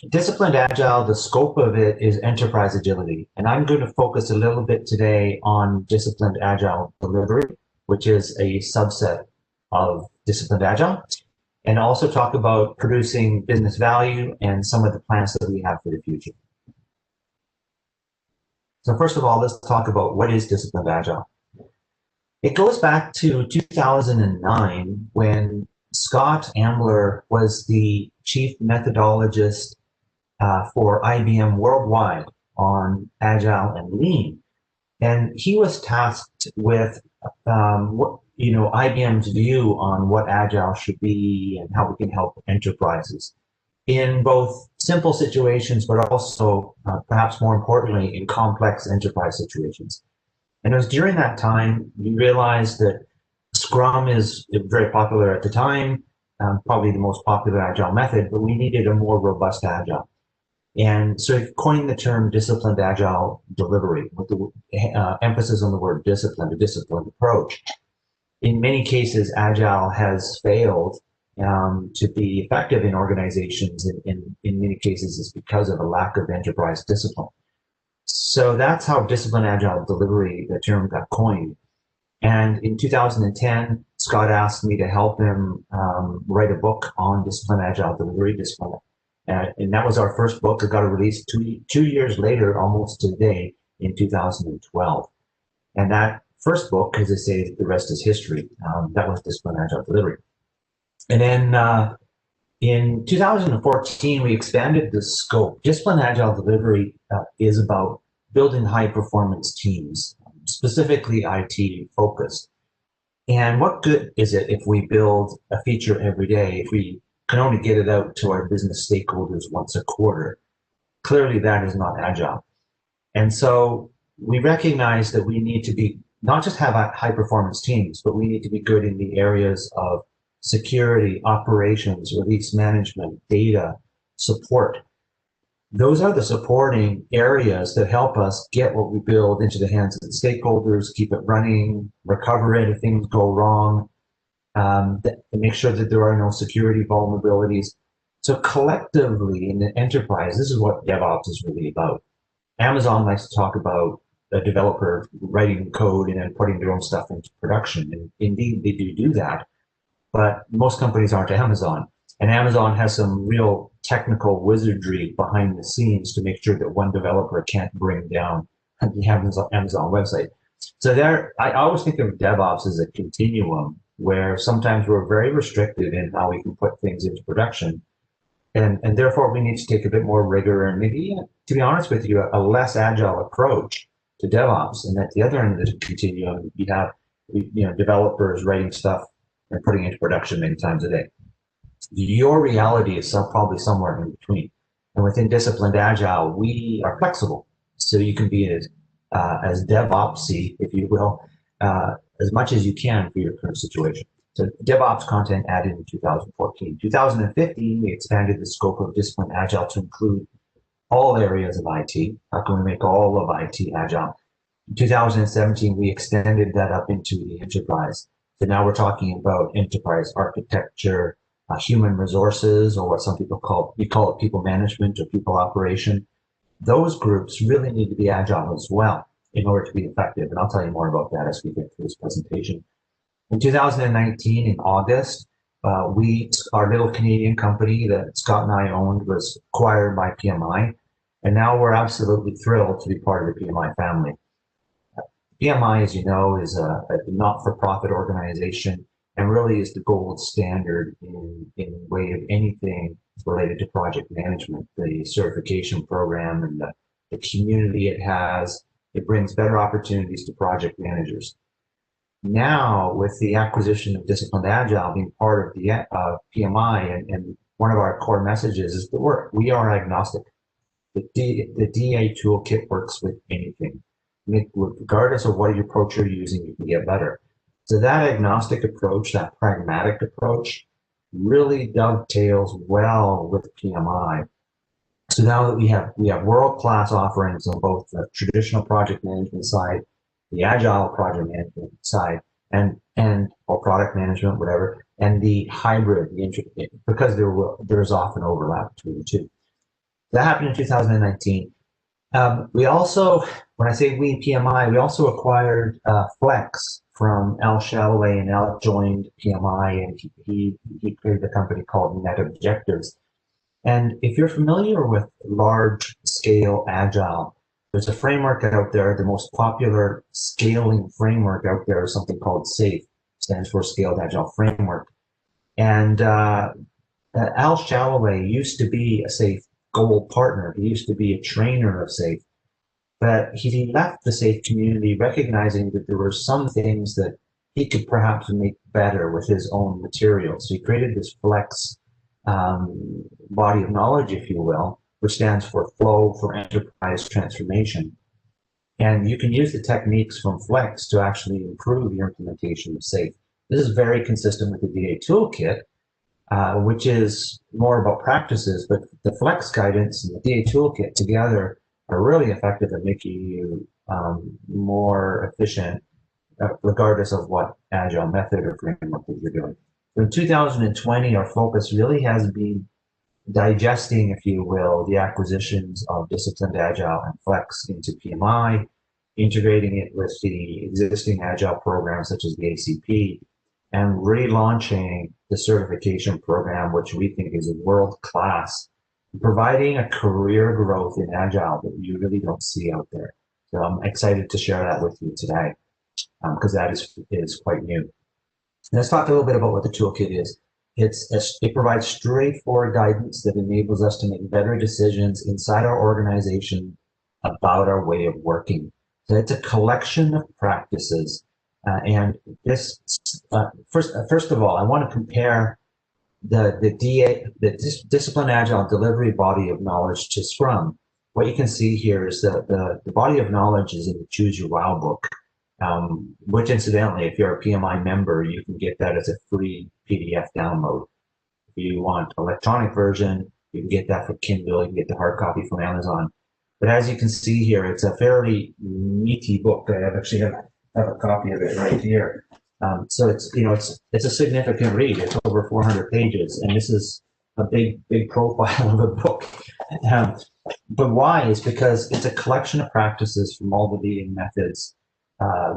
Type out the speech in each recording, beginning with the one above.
Disciplined Agile, the scope of it is enterprise agility. And I'm going to focus a little bit today on disciplined Agile delivery, which is a subset of disciplined Agile, and also talk about producing business value and some of the plans that we have for the future. So first of all, let's talk about what is disciplined Agile. It goes back to 2009 when Scott Ambler was the chief methodologist for IBM worldwide on Agile and Lean. And he was tasked with IBM's view on what Agile should be and how we can help enterprises in both simple situations, but also, perhaps more importantly, in complex enterprise situations. And it was during that time we realized that Scrum is very popular at the time, probably the most popular Agile method, but we needed a more robust Agile. And so he coined the term disciplined Agile delivery with the emphasis on the word discipline, a disciplined approach. In many cases, Agile has failed to be effective in organizations. In many cases, it's because of a lack of enterprise discipline. So that's how disciplined Agile delivery, the term, got coined. And in 2010, Scott asked me to help him write a book on disciplined Agile delivery, and that was our first book. It got released two years later, almost today, in 2012. And that first book, as I say, the rest is history. That was Disciplined Agile Delivery. And then in 2014, we expanded the scope. Disciplined Agile Delivery is about building high-performance teams, specifically IT focused. And what good is it if we build a feature every day, if we can only get it out to our business stakeholders once a quarter? Clearly, that is not Agile. And so we recognize that we need to be not just have high-performance teams, but we need to be good in the areas of security, operations, release management, data, support. Those are the supporting areas that help us get what we build into the hands of the stakeholders, keep it running, recover it if things go wrong, make sure that there are no security vulnerabilities. So collectively in the enterprise, this is what DevOps is really about. Amazon likes to talk about a developer writing code and then putting their own stuff into production. And indeed, they do that. But most companies aren't Amazon. And Amazon has some real technical wizardry behind the scenes to make sure that one developer can't bring down the Amazon website. So I always think of DevOps as a continuum where sometimes we're very restricted in how we can put things into production. And therefore, we need to take a bit more rigor and maybe, to be honest with you, a less agile approach to DevOps. And at the other end of the continuum, you have developers writing stuff and putting it into production many times a day. Your reality is probably somewhere in between. And within disciplined Agile, we are flexible. So you can be as DevOpsy, if you will, as much as you can for your current situation. So DevOps content added in 2014. 2015, we expanded the scope of disciplined Agile to include all areas of IT. How can we make all of IT Agile? In 2017, we extended that up into the enterprise. So now we're talking about enterprise architecture, human resources, or what some people call it people management or people operation. Those groups really need to be agile as well in order to be effective. And I'll tell you more about that as we get through this presentation. In 2019, in August, our little Canadian company that Scott and I owned was acquired by PMI. And now we're absolutely thrilled to be part of the PMI family. PMI, as you know, is a not-for-profit organization and really is the gold standard in way of anything related to project management. The certification program and the community it has, it brings better opportunities to project managers. Now, with the acquisition of Disciplined Agile being part of the PMI, and one of our core messages is that we are agnostic. The DA toolkit works with anything. Regardless of what approach you're using, you can get better. So that agnostic approach, that pragmatic approach, really dovetails well with PMI. So now that we have world-class offerings on both the traditional project management side, the agile project management side, or product management, whatever, and the hybrid, because there's often overlap between the two. That happened in 2019. We also, when I say we PMI, we also acquired Flex from Al Shalloway, and Al joined PMI, and he created a company called Net Objectives. And if you're familiar with large scale agile, there's a framework out there. The most popular scaling framework out there is something called SAFe, stands for Scaled Agile Framework. And Al Shalloway used to be a SAFe Gold partner. He used to be a trainer of SAFe, but he left the SAFe community recognizing that there were some things that he could perhaps make better with his own material. So he created this Flex body of knowledge, if you will, which stands for Flow for Enterprise Transformation. And you can use the techniques from Flex to actually improve your implementation of SAFe. This is very consistent with the DA toolkit, which is more about practices, but the Flex guidance and the DA toolkit together are really effective at making you more efficient, regardless of what agile method or framework that you're doing. In 2020, our focus really has been digesting, if you will, the acquisitions of Disciplined Agile and Flex into PMI, integrating it with the existing Agile programs such as the ACP, and relaunching the certification program, which we think is world-class, providing a career growth in Agile that you really don't see out there. So I'm excited to share that with you today, because that is quite new. Let's talk a little bit about what the toolkit is. It provides straightforward guidance that enables us to make better decisions inside our organization about our way of working. So it's a collection of practices. And this, first of all, I want to compare the Disciplined Agile delivery body of knowledge to Scrum. What you can see here is that the body of knowledge is in the Choose Your Wow book, which incidentally, if you're a PMI member, you can get that as a free PDF download. If you want electronic version, you can get that from Kindle, you can get the hard copy from Amazon. But as you can see here, it's a fairly meaty book. I actually have a copy of it right here. So it's a significant read. It's over 400 pages, and this is a big profile of a book. But why? Is because it's a collection of practices from all the leading methods.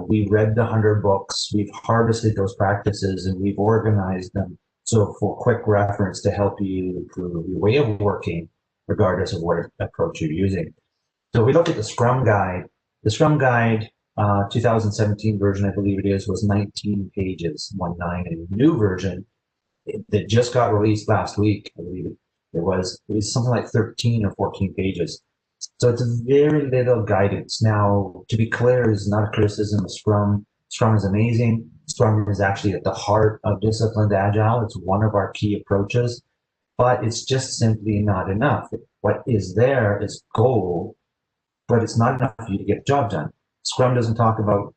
We read the 100 books, we've harvested those practices, and we've organized them so for quick reference to help you improve your way of working, regardless of what approach you're using. So we look at the Scrum Guide. The Scrum Guide 2017 version, I believe it is, was 19 pages, 19, and the new version that just got released last week, I believe it was something like 13 or 14 pages. So it's very little guidance. Now, to be clear, is not a criticism of Scrum. Scrum is amazing. Scrum is actually at the heart of Disciplined Agile. It's one of our key approaches, but it's just simply not enough. What is there is gold, but it's not enough for you to get the job done. Scrum doesn't talk about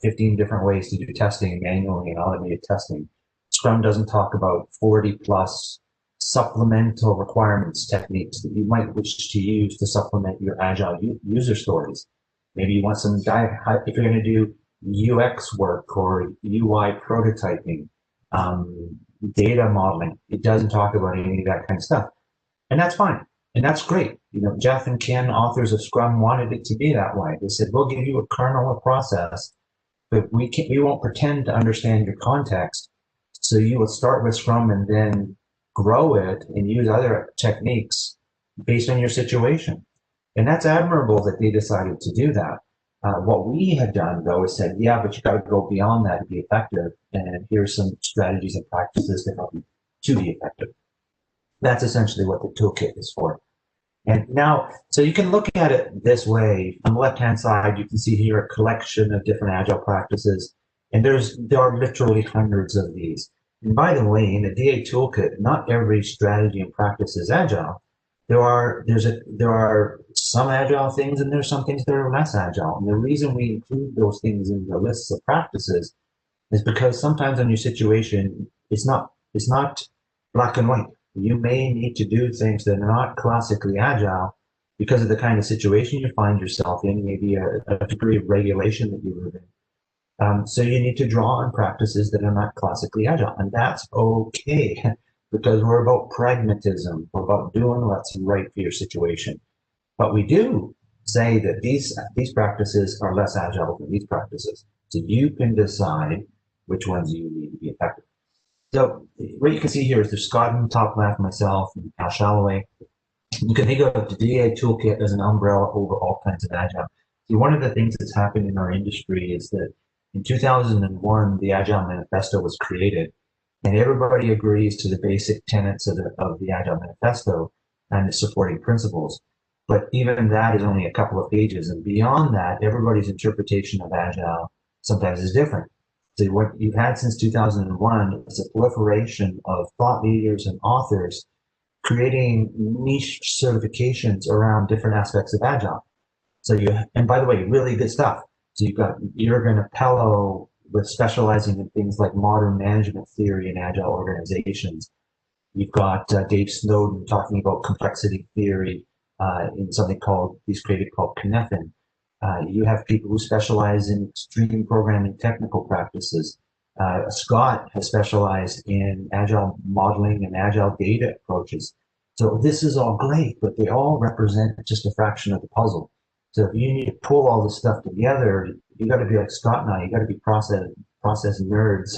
15 different ways to do testing manually and automated testing. Scrum doesn't talk about 40 plus supplemental requirements techniques that you might wish to use to supplement your Agile user stories. Maybe you want some if you're going to do UX work or UI prototyping, data modeling. It doesn't talk about any of that kind of stuff, and that's fine. And that's great. Jeff and Ken, authors of Scrum, wanted it to be that way. They said, we'll give you a kernel of process, but we won't pretend to understand your context. So you will start with Scrum and then grow it and use other techniques based on your situation. And that's admirable that they decided to do that. What we had done, though, is said, yeah, but you got to go beyond that to be effective. And here's some strategies and practices to help you to be effective. That's essentially what the toolkit is for. And now, so you can look at it this way. On the left-hand side, you can see here a collection of different Agile practices. And there are literally hundreds of these. And by the way, in the DA toolkit, not every strategy and practice is Agile. There are some Agile things, and there's some things that are less Agile. And the reason we include those things in the lists of practices is because sometimes in your situation, it's not black and white. You may need to do things that are not classically Agile because of the kind of situation you find yourself in, maybe a degree of regulation that you live in. So you need to draw on practices that are not classically Agile, and that's okay. because we're about pragmatism. We're about doing what's right for your situation. But we do say that these practices are less agile than these practices. So you can decide which ones you need to be effective. So what you can see here is there's Scott in the top left, myself, and Al Shalloway. You can think of the DA toolkit as an umbrella over all kinds of agile. See, one of the things that's happened in our industry is that in 2001, the Agile Manifesto was created, and everybody agrees to the basic tenets of the Agile Manifesto and the supporting principles. But even that is only a couple of pages, and beyond that, everybody's interpretation of Agile sometimes is different. So what you've had since 2001 is a proliferation of thought leaders and authors creating niche certifications around different aspects of Agile. So and by the way, really good stuff. So you've got Jürgen Appello with specializing in things like modern management theory in Agile organizations. You've got Dave Snowden talking about complexity theory in something he's created called Cynefin. You have people who specialize in extreme programming technical practices. Scott has specialized in Agile modeling and Agile data approaches. So this is all great, but they all represent just a fraction of the puzzle. So if you need to pull all this stuff together, you got to be like Scott and I. You got to be process nerds,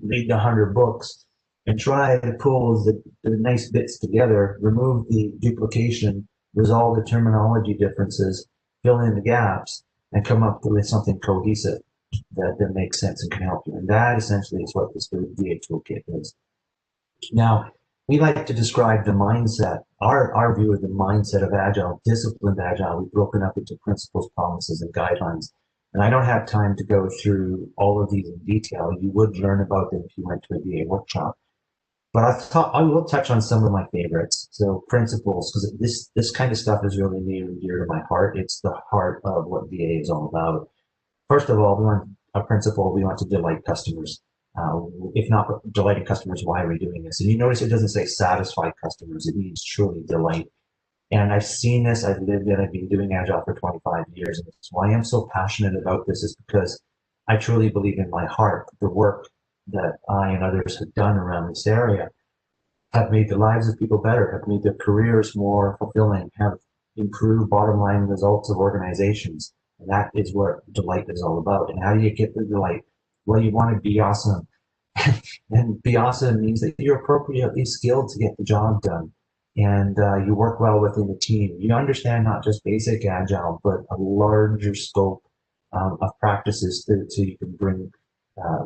read the 100 books, and try to pull the nice bits together, remove the duplication, resolve the terminology differences, fill in the gaps, and come up with something cohesive that makes sense and can help you. And that essentially is what this DA toolkit is. Now, we like to describe the mindset, our view of the mindset of Agile, disciplined Agile. We've broken up into principles, promises, and guidelines. And I don't have time to go through all of these in detail. You would learn about them if you went to a DA workshop. But I will touch on some of my favorites. So principles, because this kind of stuff is really near and dear to my heart. It's the heart of what DA is all about. First of all, we want a principle. We want to delight customers. If not delighting customers, why are we doing this? And you notice it doesn't say satisfy customers. It means truly delight. And I've seen this. I've lived it. I've been doing Agile for 25 years. And it's why I'm so passionate about this is because I truly believe in my heart the work that I and others have done around this area have made the lives of people better, have made their careers more fulfilling, have improved bottom line results of organizations. And that is what delight is all about. And how do you get the delight? Well, you want to be awesome. And be awesome means that you're appropriately skilled to get the job done. And you work well within the team. You understand not just basic Agile, but a larger scope of practices so you can bring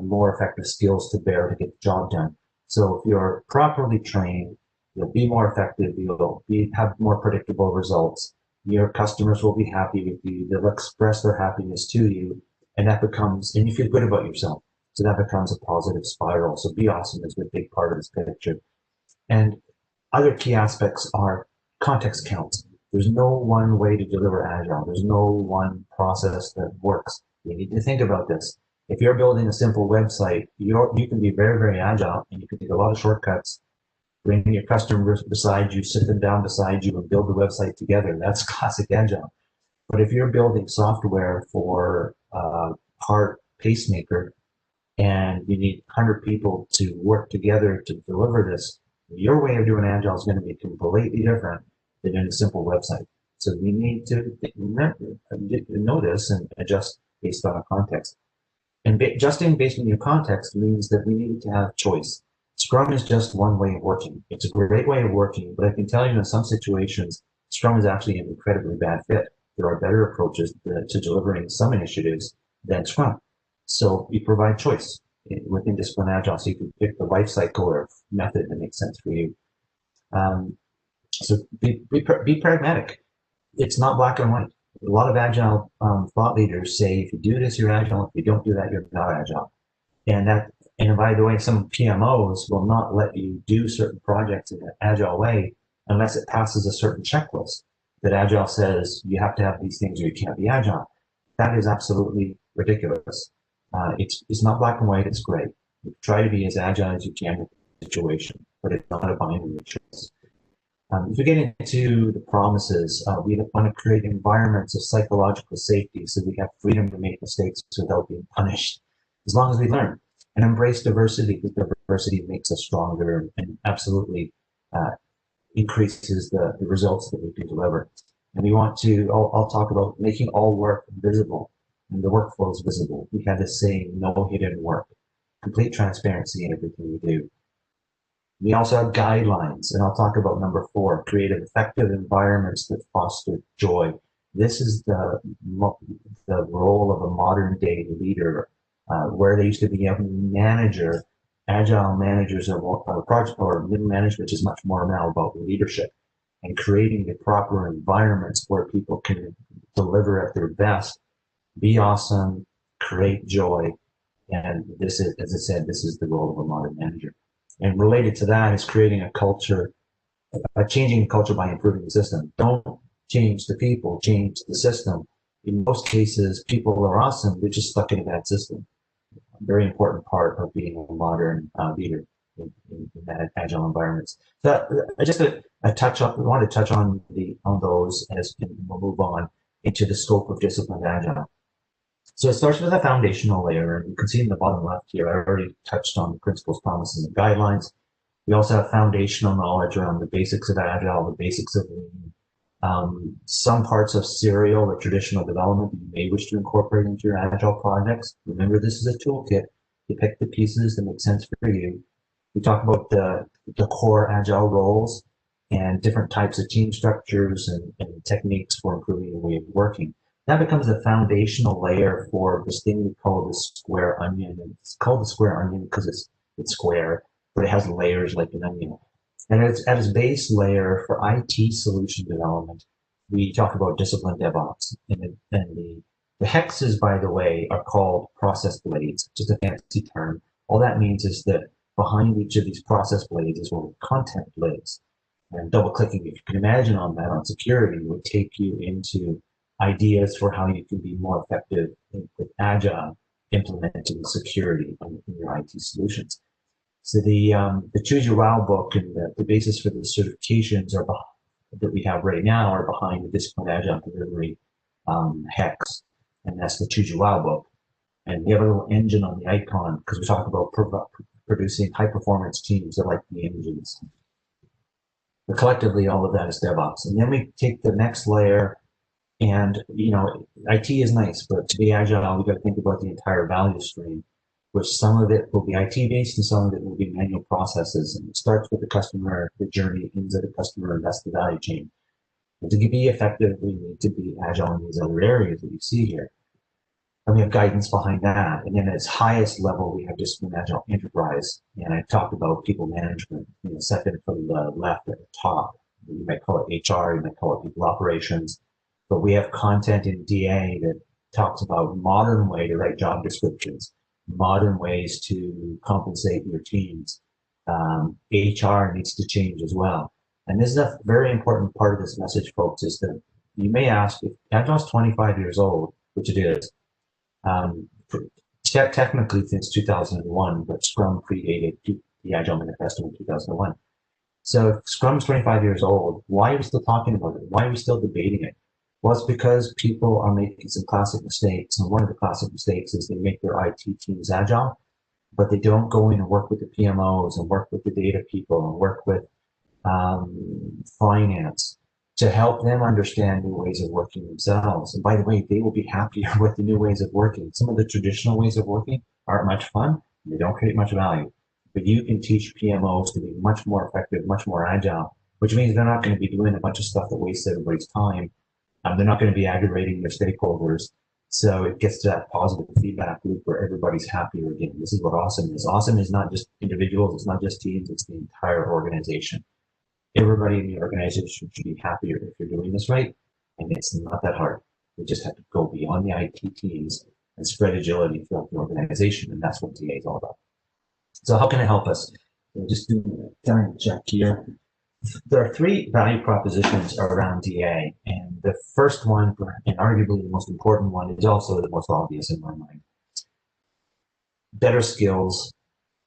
more effective skills to bear to get the job done. So if you're properly trained, you'll be more effective, you'll have more predictable results. Your customers will be happy with you, they'll express their happiness to you, and and you feel good about yourself. So that becomes a positive spiral. So be awesome is a big part of this picture. And other key aspects are context counts. There's no one way to deliver Agile. There's no one process that works. You need to think about this. If you're building a simple website, you can be very, very agile and you can take a lot of shortcuts, bring your customers beside you, sit them down beside you and build the website together. That's classic Agile. But if you're building software for a heart pacemaker and you need 100 people to work together to deliver this, your way of doing Agile is going to be completely different than in a simple website. So we need to know this and adjust based on our context. And adjusting based on your context means that we need to have choice. Scrum is just one way of working. It's a great way of working, but I can tell you in some situations, Scrum is actually an incredibly bad fit. There are better approaches to delivering some initiatives than Scrum. So we provide choice within Discipline Agile, so you can pick the life cycle or method that makes sense for you. So be pragmatic. It's not black and white. A lot of Agile thought leaders say, if you do this, you're Agile. If you don't do that, you're not Agile. And by the way, some PMOs will not let you do certain projects in an Agile way unless it passes a certain checklist that Agile says you have to have these things or you can't be Agile. That is absolutely ridiculous. It's not black and white, it's gray. You try to be as agile as you can with the situation, but it's not a binary choice. If we get into the promises, we want to create environments of psychological safety so we have freedom to make mistakes without being punished, as long as we learn. And embrace diversity, because diversity makes us stronger and absolutely increases the results that we can deliver. And we want to, I'll talk about making all work visible and the workflow is visible. We have this saying, no hidden work, complete transparency in everything we do. We also have guidelines, and I'll talk about number 4, creative, effective environments that foster joy. This is the role of a modern day leader, where they used to be a manager. Agile managers or project or middle management is much more now about leadership and creating the proper environments where people can deliver at their best, be awesome, create joy. And this is, as I said, this is the role of a modern manager. And related to that is creating a culture, changing the culture by improving the system. Don't change the people, change the system. In most cases, people are awesome, they're just stuck in a bad system. A very important part of being a modern leader in that agile environments. So just a touch up, we want to touch on those as we'll move on into the scope of disciplined agile. So it starts with a foundational layer, and you can see in the bottom left here, I already touched on the principles, promises, and guidelines. We also have foundational knowledge around the basics of Agile, the basics of Lean, some parts of serial or traditional development you may wish to incorporate into your Agile projects. Remember, this is a toolkit. You pick the pieces that make sense for you. We talk about the core Agile roles and different types of team structures and techniques for improving the way of working. That becomes a foundational layer for this thing we call the square onion. And it's called the square onion because it's square, but it has layers like an onion. And at its base layer for IT solution development, we talk about disciplined DevOps. And the hexes, by the way, are called process blades, just a fancy term. All that means is that behind each of these process blades is where the content lives. And double clicking, if you can imagine on that, on security, would take you into ideas for how you can be more effective with Agile implementing security in your IT solutions. So the Choose Your WOW book and the basis for the certifications that we have right now are behind the Disciplined Agile Delivery hex, and that's the Choose Your WOW book. And we have a little engine on the icon because we talk about producing high-performance teams that like the engines. But collectively, all of that is DevOps. And then we take the next layer, and IT is nice, but to be agile, we've got to think about the entire value stream, which some of it will be IT-based and some of it will be manual processes. And it starts with the customer, the journey, ends at the customer, and that's the value chain. And to be effective, we need to be agile in these other areas that you see here. And we have guidance behind that. And then at its highest level, we have Disciplined Agile Enterprise. And I talked about people management, second from the left at the top. You might call it HR, you might call it people operations. But we have content in DA that talks about modern way to write job descriptions, modern ways to compensate your teams. HR needs to change as well. And this is a very important part of this message, folks, is that you may ask, if Agile is 25 years old, which it is, technically since 2001, but Scrum predated the Agile Manifesto in 2001. So if Scrum's 25 years old, why are we still talking about it? Why are we still debating it? Well, it's because people are making some classic mistakes. And one of the classic mistakes is they make their IT teams agile, but they don't go in and work with the PMOs and work with the data people and work with finance to help them understand new ways of working themselves. And by the way, they will be happier with the new ways of working. Some of the traditional ways of working aren't much fun. They don't create much value. But you can teach PMOs to be much more effective, much more agile, which means they're not going to be doing a bunch of stuff that wastes everybody's time. They're not going to be aggravating their stakeholders. So it gets to that positive feedback loop where everybody's happier again. This is what awesome is. Awesome is not just individuals. It's not just teams. It's the entire organization. Everybody in the organization should be happier if you're doing this right. And it's not that hard. We just have to go beyond the IT teams and spread agility throughout the organization. And that's what TA is all about. So how can it help us? We'll just do a time check here. There are 3 value propositions around DA, and the first one, and arguably the most important one, is also the most obvious in my mind. Better skills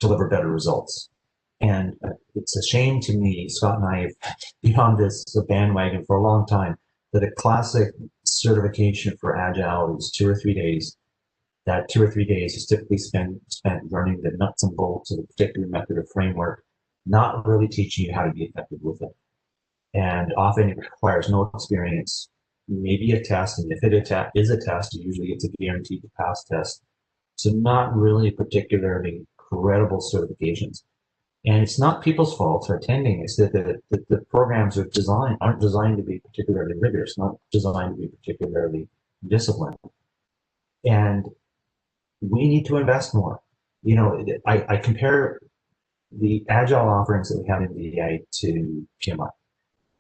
deliver better results. And it's a shame to me, Scott and I have been on this bandwagon for a long time, that a classic certification for Agile is 2 or 3 days. That 2 or 3 days is typically spent learning the nuts and bolts of a particular method or framework, not really teaching you how to be effective with it. And often it requires no experience, maybe a test, and if it is a test, usually it's a guaranteed to pass test. So not really particularly credible certifications. And it's not people's fault for attending. It's that the programs aren't designed to be particularly rigorous, not designed to be particularly disciplined. And we need to invest more. You know, I compare the agile offerings that we have in VDI to PMI.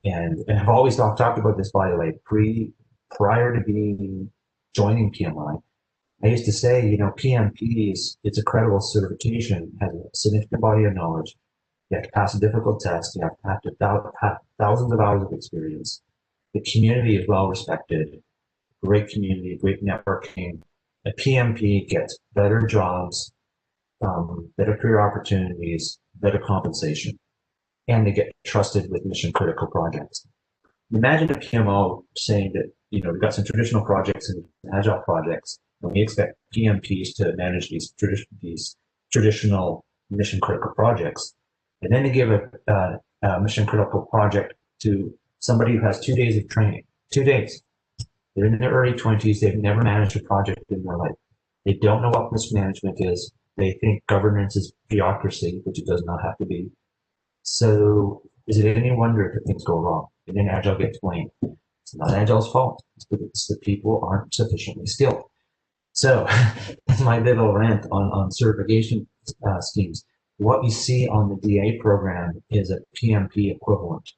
And I've always talked about this, by the way, prior to joining PMI. I used to say, you know, PMP it's a credible certification, has a significant body of knowledge. You have to pass a difficult test. You have to have thousands of hours of experience. The community is well respected, great community, great networking. A PMP gets better jobs, better career opportunities, better compensation, and they get trusted with mission critical projects. Imagine a PMO saying that, you know, we've got some traditional projects and agile projects, and we expect PMPs to manage these traditional mission critical projects. And then they give a mission critical project to somebody who has 2 days of training. 2 days. They're in their early 20s. They've never managed a project in their life. They don't know what mismanagement is. They think governance is bureaucracy, which it does not have to be. So is it any wonder if things go wrong? And then Agile gets blamed. It's not Agile's fault. It's the people aren't sufficiently skilled. So that's my little rant on certification schemes. What you see on the DA program is a PMP equivalent.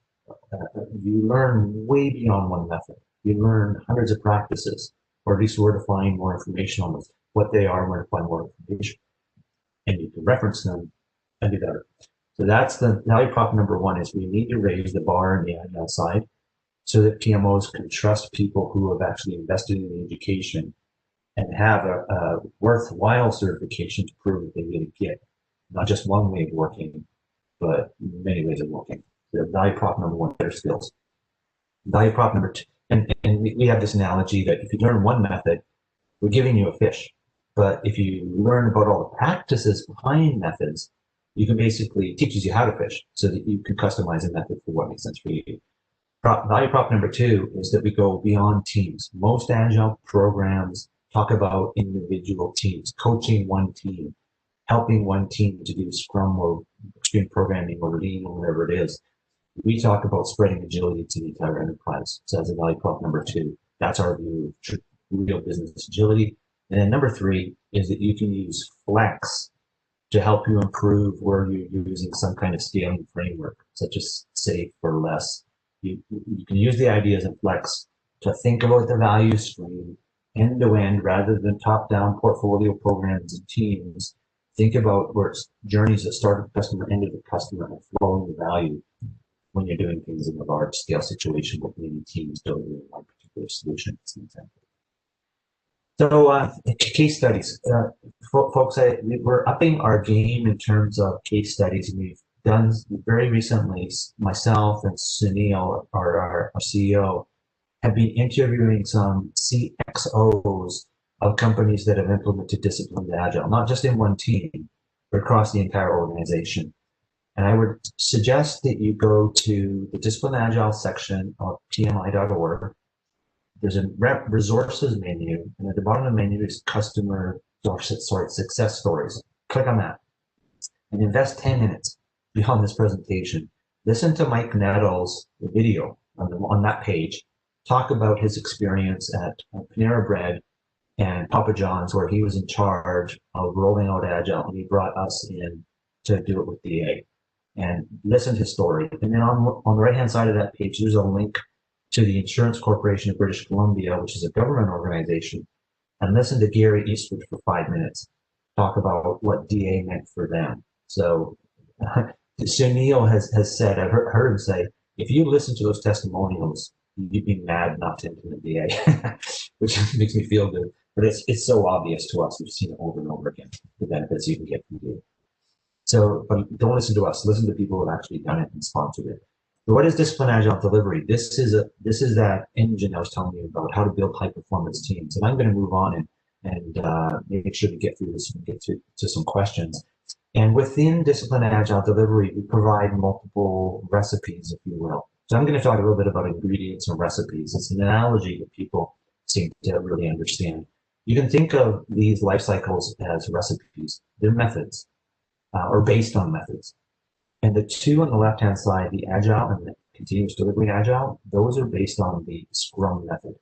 You learn way beyond one method. You learn hundreds of practices, or at least where to find more information on them, what they are, where to find more information. And you can reference them and do better. So that's the value prop number one, is we need to raise the bar on the Agile side so that PMOs can trust people who have actually invested in the education and have a worthwhile certification to prove that they really get not just one way of working, but many ways of working. The value prop number one, better skills. Value prop number two, and we have this analogy that if you learn one method, we're giving you a fish. But if you learn about all the practices behind methods, you can basically teaches you how to fish so that you can customize a method for what makes sense for you. Value prop number two is that we go beyond teams. Most Agile programs talk about individual teams, coaching one team, helping one team to do Scrum or extreme programming or Lean or whatever it is. We talk about spreading agility to the entire enterprise. So that's a value prop number two. That's our view of real business agility. And then number three is that you can use Flex to help you improve where you're using some kind of scaling framework, such as SAFe or less. You can use the ideas in Flex to think about the value stream end to end rather than top down portfolio programs and teams. Think about where it's journeys that start at the customer, end of the customer, and flowing the value when you're doing things in a large scale situation with many teams building one particular solution. So case studies, folks, we're upping our game in terms of case studies. And we've done very recently, myself and Sunil, our CEO, have been interviewing some CXOs of companies that have implemented disciplined Agile, not just in one team, but across the entire organization. And I would suggest that you go to the Disciplined Agile section of PMI.org. There's a resources menu, and at the bottom of the menu is success stories. Click on that and invest 10 minutes beyond this presentation. Listen to Mike Nettles' video on that page. Talk about his experience at Panera Bread and Papa John's, where he was in charge of rolling out Agile, and he brought us in to do it with DA. And listen to his story. And then on the right-hand side of that page, there's a link to the Insurance Corporation of British Columbia, which is a government organization, and listen to Gary Eastwood for 5 minutes. Talk about what DA meant for them. So Sunil has said, I've heard him say, if you listen to those testimonials, you'd be mad not to implement DA, which makes me feel good. But it's so obvious to us. We've seen it over and over again, the benefits you can get from DA. So, but don't listen to us. Listen to people who have actually done it and sponsored it. So what is Disciplined Agile delivery? This is that engine I was telling you about, how to build high performance teams. And I'm going to move on and make sure to get through this and get to some questions. And within discipline and agile delivery, we provide multiple recipes, if you will. So I'm going to talk a little bit about ingredients and recipes. It's an analogy that people seem to really understand. You can think of these life cycles as recipes. They're methods, or based on methods. And the two on the left-hand side, the agile and the continuous delivery agile, those are based on the Scrum method.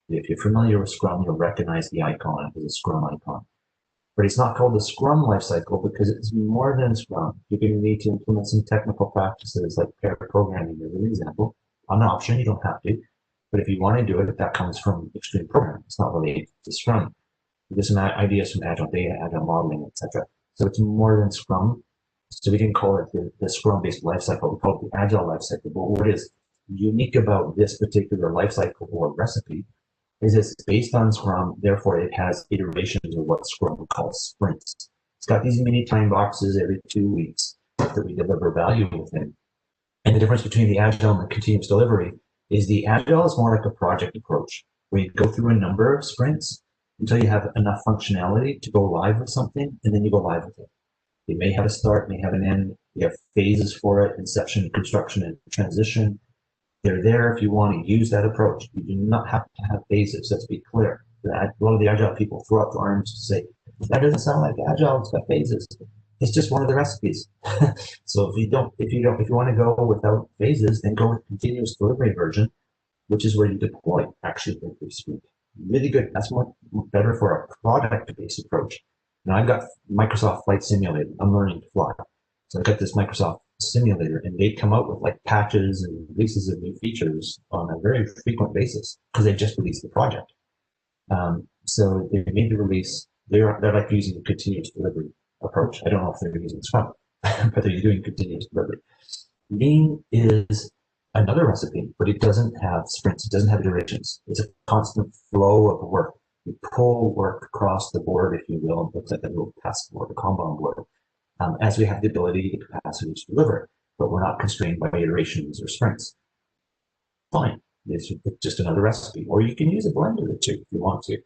If you're familiar with Scrum, you'll recognize the icon as a Scrum icon. But it's not called the Scrum lifecycle because it's more than Scrum. You're going to need to implement some technical practices like pair programming as an example. An option, you don't have to. But if you want to do it, that comes from extreme programming. It's not related to Scrum. There's some ideas from Agile data, Agile modeling, etc. So it's more than Scrum. So we didn't call it the Scrum-based lifecycle. We call it the Agile lifecycle. But what is unique about this particular lifecycle or recipe is it's based on Scrum, therefore it has iterations of what Scrum calls sprints. It's got these mini time boxes every 2 weeks that we deliver value within. And the difference between the Agile and the continuous delivery is the Agile is more like a project approach, where you go through a number of sprints until you have enough functionality to go live with something, and then you go live with it. It may have a start, may have an end. You have phases for it: inception, construction, and transition. They're there if you want to use that approach. You do not have to have phases. Let's be clear. A lot of the Agile people throw up their arms to say, that doesn't sound like Agile, it's got phases. It's just one of the recipes. So if you want to go without phases, then go with continuous delivery version, which is where you deploy actually every sprint. Really good. That's much better for a product-based approach. Now I've got Microsoft Flight Simulator. I'm learning to fly. So I've got this Microsoft simulator, and they come out with like patches and releases of new features on a very frequent basis because they just released the project. So they made the release. They're like using a continuous delivery approach. I don't know if they're using Scrum, but they're doing continuous delivery. Lean is another recipe, but it doesn't have sprints. It doesn't have iterations. It's a constant flow of work. You pull work across the board, if you will. It looks like a little task board, a Kanban board. As we have the ability, the capacity to deliver, but we're not constrained by iterations or sprints. Fine, it's just another recipe, or you can use a blend of the two if you want to.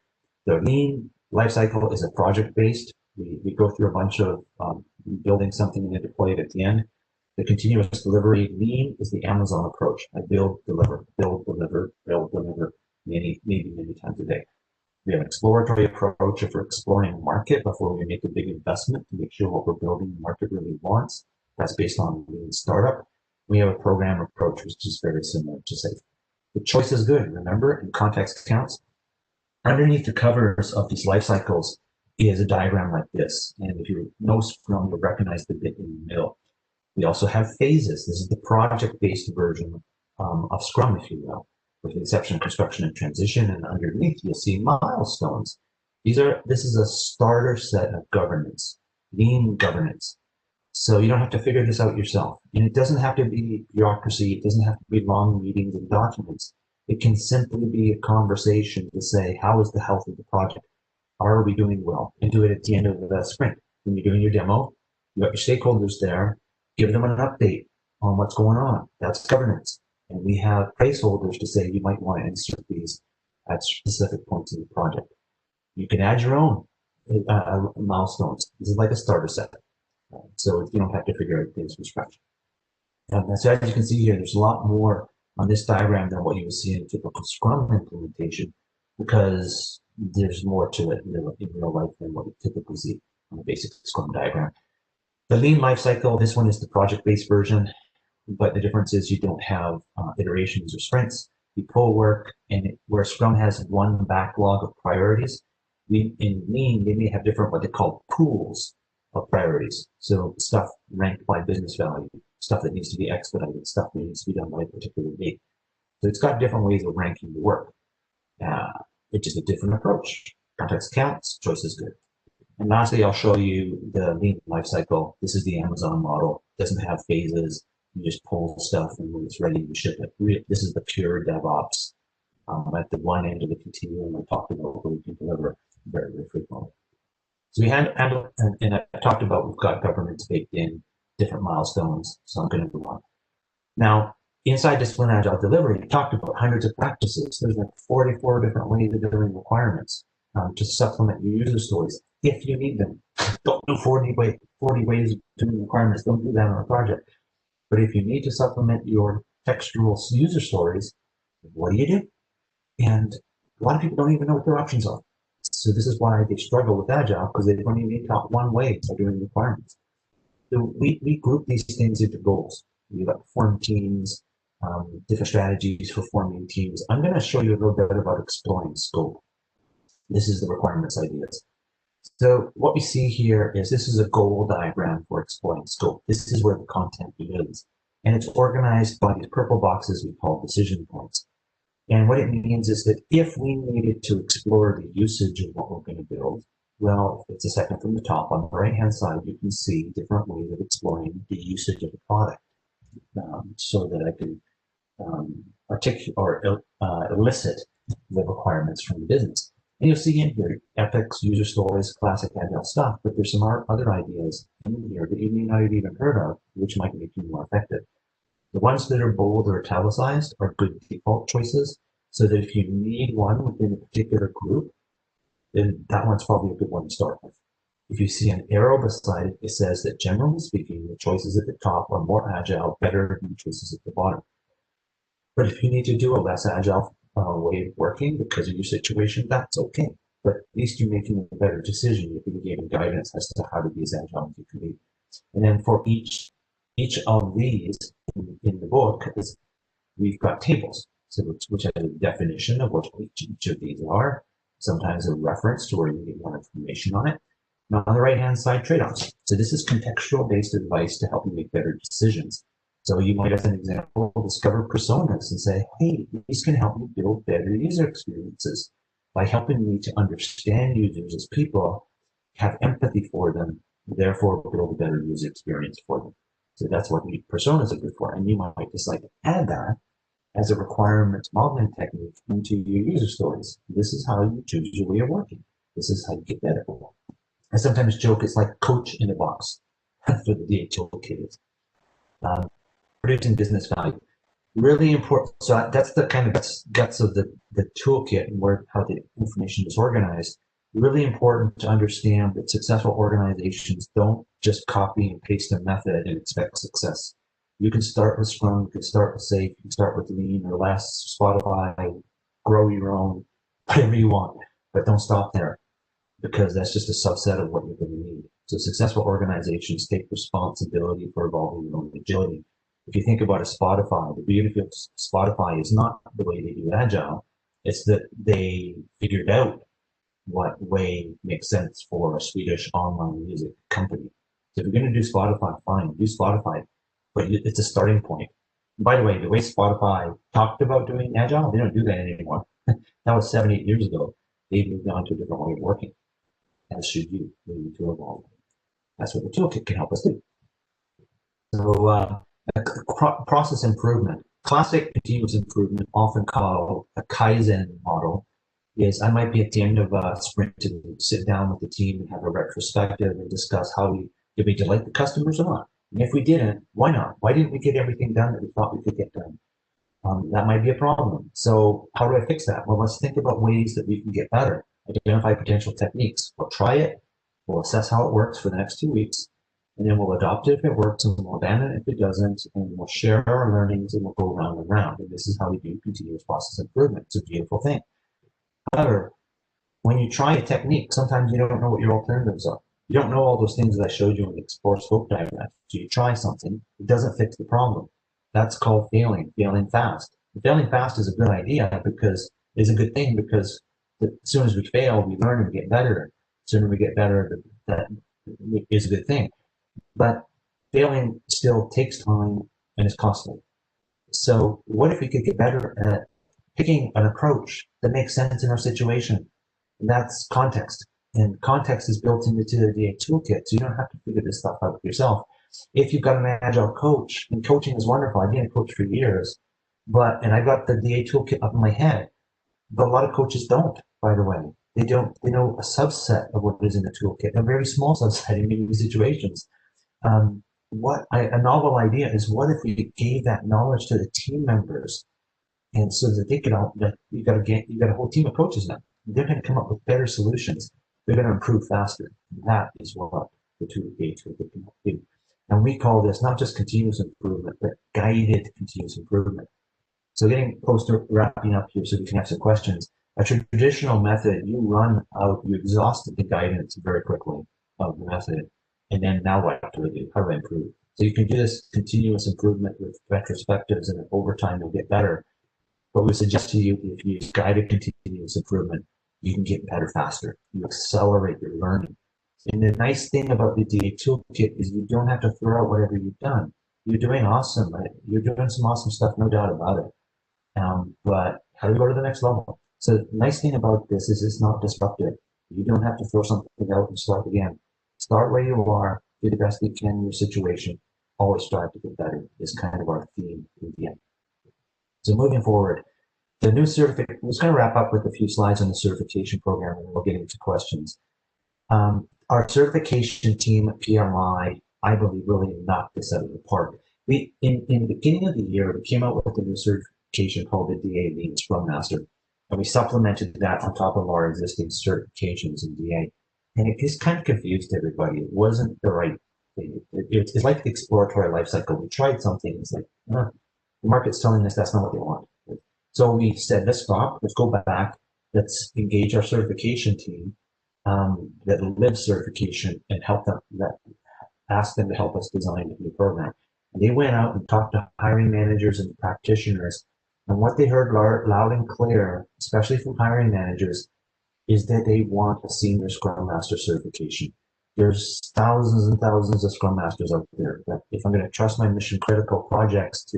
The lean lifecycle is a project-based. We go through a bunch of building something and then deploy it at the end. The continuous delivery lean is the Amazon approach. I build, deliver, many times a day. We have an exploratory approach if we're exploring a market before we make a big investment to make sure what we're building the market really wants. That's based on lean startup. We have a program approach, which is very similar to say, the choice is good, remember, and context counts. Underneath the covers of these life cycles is a diagram like this. And if you know Scrum, you'll recognize the bit in the middle. We also have phases. This is the project-based version of Scrum, if you will, with inception, construction, and transition. And underneath, you'll see milestones. This is a starter set of governance, lean governance. So you don't have to figure this out yourself. And it doesn't have to be bureaucracy. It doesn't have to be long meetings and documents. It can simply be a conversation to say, how is the health of the project? Are we doing well? And do it at the end of the sprint. When you're doing your demo, you have your stakeholders there, give them an update on what's going on. That's governance. And we have placeholders to say you might want to insert these at specific points in the project. You can add your own milestones. This is like a starter set. So you don't have to figure out things from scratch. So as you can see here, there's a lot more on this diagram than what you would see in a typical Scrum implementation, because there's more to it in real life than what you typically see on a basic Scrum diagram. The lean lifecycle, this one is the project-based version, but the difference is you don't have iterations or sprints. You pull work, and where Scrum has one backlog of priorities, in lean, they may have different what they call pools of priorities. So stuff ranked by business value, stuff that needs to be expedited, stuff that needs to be done by a particular date. So it's got different ways of ranking the work. It's just a different approach. Context counts, choice is good. And lastly, I'll show you the lean lifecycle. This is the Amazon model. It doesn't have phases. You just pull stuff, and when it's ready, you ship it. This is the pure DevOps. At the one end of the continuum I talked about, where we can deliver very, very frequently. So we had, and I talked about, we've got governance baked in, different milestones. So I'm going to move on. Now, inside Discipline Agile Delivery, we talked about hundreds of practices. There's like 44 different ways of delivering requirements. to supplement your user stories if you need them. Don't do 40 ways of doing requirements. Don't do that on a project. But if you need to supplement your textual user stories, what do? And a lot of people don't even know what their options are. So this is why they struggle with Agile, because they don't even talk one way of doing requirements. So we group these things into goals. We've got form teams, different strategies for forming teams. I'm going to show you a little bit about exploring scope. This is the requirements ideas. So what we see here is this is a goal diagram for exploring scope. This is where the content lives. And it's organized by these purple boxes we call decision points. And what it means is that if we needed to explore the usage of what we're going to build, well, it's a second from the top. On the right-hand side, you can see different ways of exploring the usage of the product so that I can articulate or elicit the requirements from the business. And you'll see in here epics, user stories, classic Agile stuff, but there's some other ideas in here that you may not have even heard of, which might make you more effective. The ones that are bold or italicized are good default choices, so that if you need one within a particular group, then that one's probably a good one to start with. If you see an arrow beside it, it says that generally speaking, the choices at the top are more agile, better than the choices at the bottom. But if you need to do a less agile way of working because of your situation, that's okay. But at least you're making a better decision. You're being given guidance as to how to be as agile as you can be. And then for each of these in the book, we've got tables, so which has a definition of what each of these are, sometimes a reference to where you get more information on it. And on the right-hand side, trade-offs. So this is contextual-based advice to help you make better decisions. So you might, as an example, discover personas and say, hey, these can help me build better user experiences by helping me to understand users as people, have empathy for them, therefore build a better user experience for them. So that's what personas are good for. And you might decide to add that as a requirements modeling technique into your user stories. This is how you choose your way of working. This is how you get better. I sometimes joke it's like coach in a box for the DA toolkit. Producing business value. Really important. So that's the kind of guts of the toolkit and how the information is organized. Really important to understand that successful organizations don't just copy and paste a method and expect success. You can start with Scrum, you can start with Safe, you can start with Lean or Less, Spotify, grow your own, whatever you want, but don't stop there because that's just a subset of what you're going to need. So successful organizations take responsibility for evolving their own agility. If you think about a Spotify, the beauty of Spotify is not the way they do Agile, it's that they figured out what way makes sense for a Swedish online music company. So if you're going to do Spotify, fine, do Spotify, but it's a starting point. And by the way, the way Spotify talked about doing Agile, they don't do that anymore. That was 7, 8 years ago. They've moved on to a different way of working, as should you. We need to evolve. That's what the toolkit can help us do. So process improvement. Classic continuous improvement, often called a Kaizen model, is I might be at the end of a sprint to sit down with the team and have a retrospective and discuss did we delight the customers or not? And if we didn't, why not? Why didn't we get everything done that we thought we could get done? That might be a problem. So how do I fix that? Well, let's think about ways that we can get better. Identify potential techniques. We'll try it. We'll assess how it works for the next 2 weeks. And then we'll adopt it if it works, and we'll abandon it if it doesn't, and we'll share our learnings, and we'll go round and round. And this is how we do continuous process improvement. It's a beautiful thing. However, when you try a technique, sometimes you don't know what your alternatives are. You don't know all those things that I showed you in the Explore Scope diagram. So you try something, it doesn't fix the problem. That's called failing fast. And failing fast is a good idea because it's a good thing because as soon as we fail, we learn and get better. The sooner we get better, that is a good thing. But failing still takes time and is costly. So what if we could get better at picking an approach that makes sense in our situation? And that's context. And context is built into the DA toolkit, so you don't have to figure this stuff out yourself. If you've got an agile coach, and coaching is wonderful, I've been a coach for years, and I got the DA toolkit up in my head, but a lot of coaches don't, by the way. They know a subset of what is in the toolkit, a very small subset in many situations. A novel idea is, what if we gave that knowledge to the team members, and so that they could all, you got a whole team of coaches now. they're going to come up with better solutions. They're going to improve faster. And that is what the DA toolkit can do. And we call this not just continuous improvement, but guided continuous improvement. So getting close to wrapping up here so we can have some questions. A traditional method, you run out, you exhaust the guidance very quickly of the method. And then now what do we do? How do I improve? So you can do this continuous improvement with retrospectives, and over time you'll get better. But we suggest to you, if you use guided continuous improvement, you can get better faster. You accelerate your learning. And the nice thing about the DA toolkit is you don't have to throw out whatever you've done. You're doing awesome, right? You're doing some awesome stuff, no doubt about it. But how do we go to the next level? So the nice thing about this is it's not disruptive. You don't have to throw something out and start again. Start where you are, do the best you can in your situation. Always strive to get better is kind of our theme in the end. So moving forward, the new certificate, we're just going to wrap up with a few slides on the certification program and we'll get into questions. Our certification team at PMI, I believe, really knocked this out of the park. In the beginning of the year, we came out with a new certification called the DA Lean Scrum Master, and we supplemented that on top of our existing certifications in DA. And it just kind of confused everybody. It wasn't the right thing. It's like the exploratory life cycle. We tried something, it's like, the market's telling us that's not what they want. So we said, let's stop, let's go back, let's engage our certification team that lives certification and help them, ask them to help us design a new program. And they went out and talked to hiring managers and practitioners. And what they heard loud and clear, especially from hiring managers, is that they want a senior Scrum Master certification. There's thousands and thousands of Scrum Masters out there. But if I'm going to trust my mission critical projects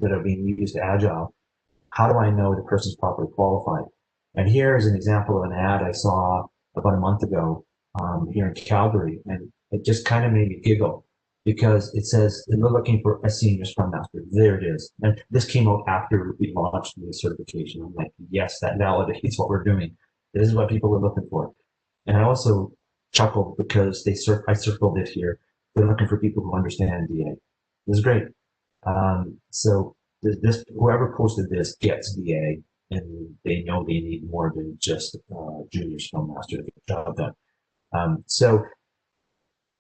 that are being used Agile, how do I know the person's properly qualified? And here is an example of an ad I saw about a month ago here in Calgary, and it just kind of made me giggle because it says they're looking for a senior Scrum Master. There it is. And this came out after we launched the certification. I'm like, yes, that validates what we're doing. This is what people are looking for. And I also chuckled because I circled it here. They're looking for people who understand DA. This is great. So whoever posted this gets DA, and they know they need more than just junior Scrum Master to get the job done. So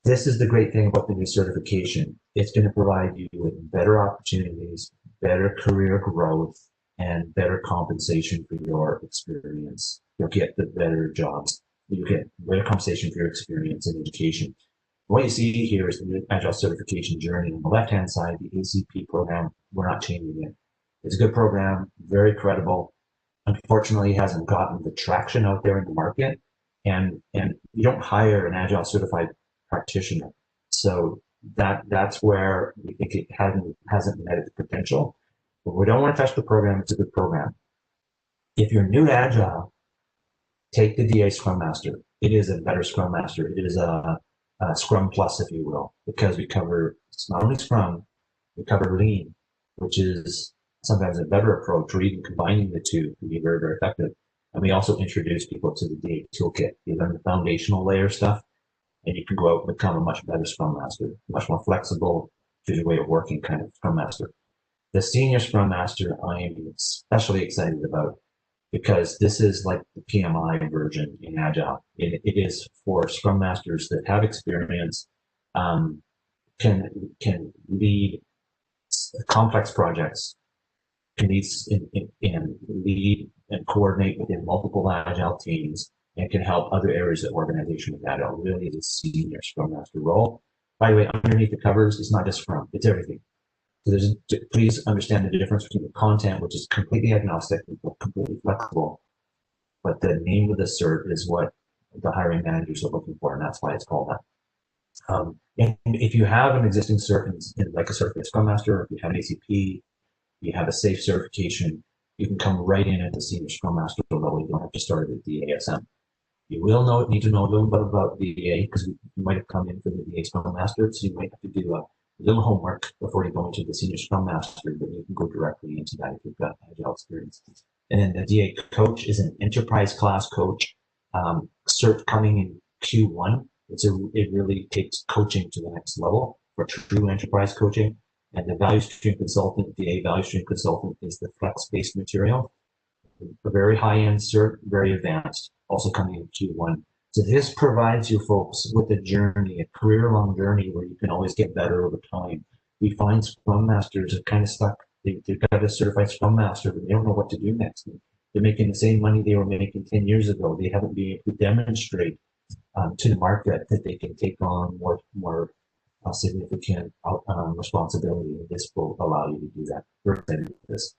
this is the great thing about the new certification. It's going to provide you with better opportunities, better career growth, and better compensation for your experience. You'll get the better jobs. You get better compensation for your experience in education. What you see here is the Agile certification journey. On the left-hand side, the ACP program, we're not changing it. It's a good program, very credible. Unfortunately, it hasn't gotten the traction out there in the market. And you don't hire an Agile certified practitioner. So that's where we think it hasn't met its potential. But we don't want to touch the program. It's a good program. If you're new to Agile, take the DA Scrum Master. It is a better Scrum Master. It is a Scrum Plus, if you will, because we cover, it's not only Scrum, we cover Lean, which is sometimes a better approach, or even combining the two can be very, very effective. And we also introduce people to the DA toolkit. You learn the foundational layer stuff, and you can go out and become a much better Scrum Master, much more flexible to your way of working kind of Scrum Master. The Senior Scrum Master, I am especially excited about because this is like the PMI version in Agile. It is for Scrum Masters that have experience, can lead complex projects, can lead and coordinate within multiple Agile teams, and can help other areas of organization with Agile. Really is a senior Scrum Master role. By the way, underneath the covers, it's not just Scrum, it's everything. So please understand the difference between the content, which is completely agnostic, completely flexible, but the name of the cert is what the hiring managers are looking for, and that's why it's called that. And if you have an existing cert, like a certified Scrum Master, or if you have an ACP, you have a SAFe certification, you can come right in at the senior Scrum Master level. You don't have to start at the ASM. You will need to know a little bit about VA because you might have come in for the VA Scrum Master, so you might have to do a little homework before you go into the Senior Scrum Master, but you can go directly into that if you've got Agile experience. And then the DA Coach is an enterprise class coach, cert coming in Q1. It really takes coaching to the next level for true enterprise coaching. And the Value Stream Consultant, DA Value Stream Consultant, is the flex-based material. a very high-end cert, very advanced, also coming in Q1. So this provides you folks with a journey, a career-long journey where you can always get better over time. We find Scrum Masters are kind of stuck. They've got a certified Scrum Master, but they don't know what to do next. They're making the same money they were making 10 years ago. They haven't been able to demonstrate to the market that they can take on more significant responsibility. This will allow you to do that. We're excited for this.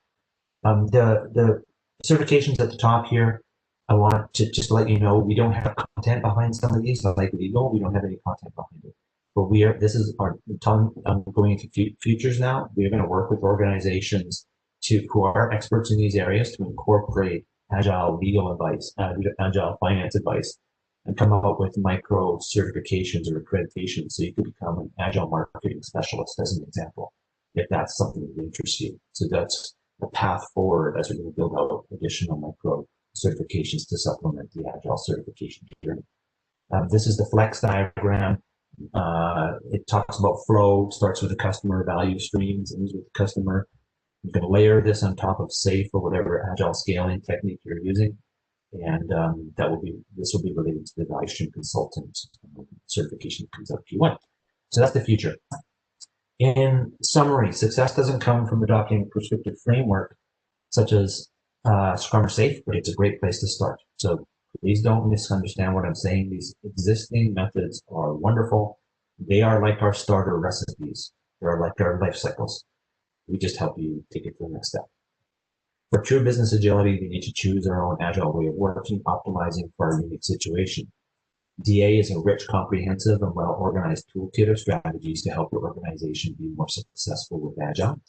The certifications at the top here, I want to just let you know, we don't have content behind some of these, like legal, we don't have any content behind it. But this is our ton, going into futures now. We're going to work with organizations who are experts in these areas to incorporate Agile legal advice, Agile finance advice, and come up with micro certifications or accreditations so you can become an Agile marketing specialist, as an example, if that's something that interests you. So that's the path forward as we're going to build out additional micro certifications to supplement the Agile certification journey. This is the flex diagram. It talks about flow, starts with the customer, value streams, ends with the customer. You can layer this on top of SAFe or whatever Agile scaling technique you're using. And this will be related to the value stream consultant certification that comes out Q1. So that's the future. In summary, success doesn't come from adopting a prescriptive framework such as Scrum or SAFe, but it's a great place to start. So please don't misunderstand what I'm saying. These existing methods are wonderful. They are like our starter recipes. They're like our life cycles. We just help you take it to the next step. For true business agility, we need to choose our own Agile way of working, optimizing for our unique situation. DA is a rich, comprehensive, and well-organized toolkit of strategies to help your organization be more successful with Agile.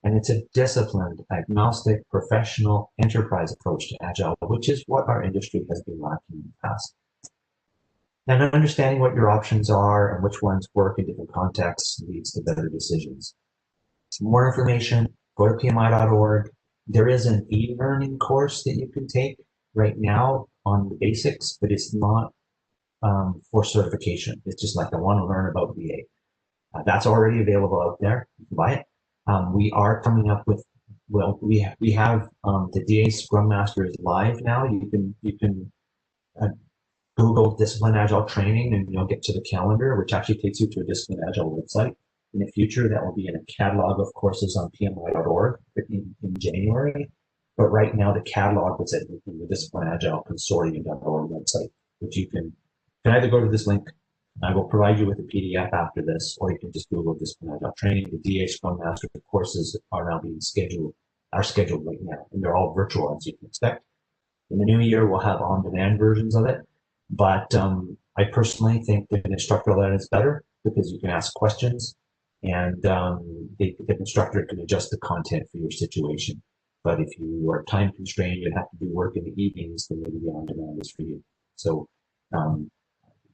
And it's a disciplined, agnostic, professional, enterprise approach to Agile, which is what our industry has been lacking in the past. And understanding what your options are and which ones work in different contexts leads to better decisions. For more information, go to PMI.org. There is an e-learning course that you can take right now on the basics, but it's not for certification. It's just like I want to learn about VA. That's already available out there. You can buy it. We are coming up with, well, we have the DA Scrum Master is live now. You can Google Discipline Agile training and you'll get to the calendar, which actually takes you to a Discipline Agile website. In the future, that will be in a catalog of courses on PMI.org in January. But right now, the catalog is at the Discipline Agile Consortium.org website, which you can either go to this link. I will provide you with a PDF after this, or you can just Google Discipline Agile training. The DA Scrum Master courses are now being scheduled right now, and they're all virtual, as you can expect. In the new year, we'll have on-demand versions of it. But I personally think that an instructor-led is better because you can ask questions, and the instructor can adjust the content for your situation. But if you are time constrained and have to do work in the evenings, then maybe the on-demand is for you. So